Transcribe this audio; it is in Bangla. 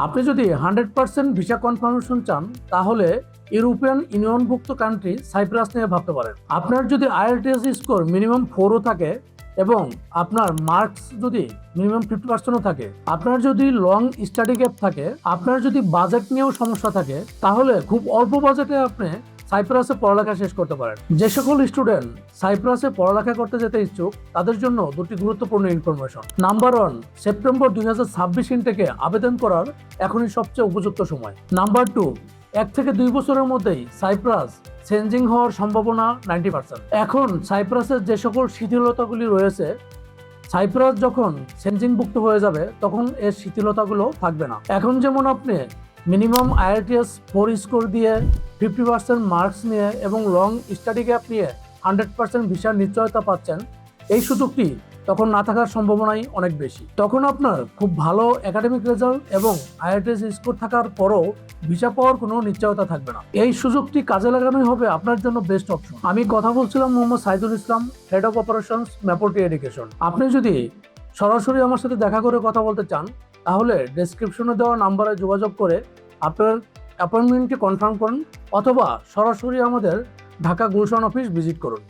আপনি যদি 100% ভিসা কনফার্মেশন চান তাহলে ইউরোপিয়ান ইউনিয়নভুক্ত কান্ট্রি সাইপ্রাস নিয়ে ভাবতে পারেন। আপনার যদি আইএলটিএস স্কোর মিনিমাম 4ও থাকে এবং আপনার মার্কস যদি মিনিমাম 50%ও থাকে, আপনার যদি লং স্টাডি গ্যাপ থাকে, আপনার যদি বাজেট নিয়েও সমস্যা থাকে, তাহলে খুব অল্প বাজেটে আপনি সাইপ্রাসে পড়ালেখা শেষ করতে পারেন। যে সকল স্টুডেন্ট সাইপ্রাসে পড়ালেখা করতে যেতে ইচ্ছুক তাদের জন্য দুটি গুরুত্বপূর্ণ ইনফরমেশন। নাম্বার 1, সেপ্টেম্বর 2026 ইনটেকে আবেদন করার এখনই সবচেয়ে উপযুক্ত সময়। নাম্বার 2, 1 থেকে 2 বছরের মধ্যেই সাইপ্রাস চেঞ্জিং হওয়ার সম্ভাবনা 90%। এখন সাইপ্রাসের যে সকল শিথিলতাগুলি রয়েছে, সাইপ্রাস যখন চেঞ্জিংভুক্ত হয়ে যাবে তখন এর শিথিলতাগুলো থাকবে না। এখন যেমন আপনি মিনিমাম আইএলটিএস 4 স্কোর দিয়ে 50% মার্কস নিয়ে এবং লং স্টাডি গ্যাপ নিয়ে 100% ভিসার নিশ্চয়তা পাচ্ছেন, এই সুযোগটি তখন না থাকার সম্ভাবনাই অনেক বেশি। তখন আপনার খুব ভালো একাডেমিক রেজাল্ট এবং আইএলটিএস স্কোর থাকার পরও ভিসা পাওয়ার কোনো নিশ্চয়তা থাকবে না। এই সুযোগটি কাজে লাগানোই হবে আপনার জন্য বেস্ট অপশন। আমি কথা বলছিলাম Mohammad Saidul Islam, head of operations ম্যাপোর্টি education. আপনি যদি সরাসরি আমার সাথে দেখা করে কথা বলতে চান তাহলে ডেসক্রিপশনে দেওয়া নাম্বারে যোগাযোগ করে আপনার অ্যাপয়েন্টমেন্টটি কনফার্ম করুন অথবা সরাসরি আমাদের ঢাকা গুলশান অফিস ভিজিট করুন।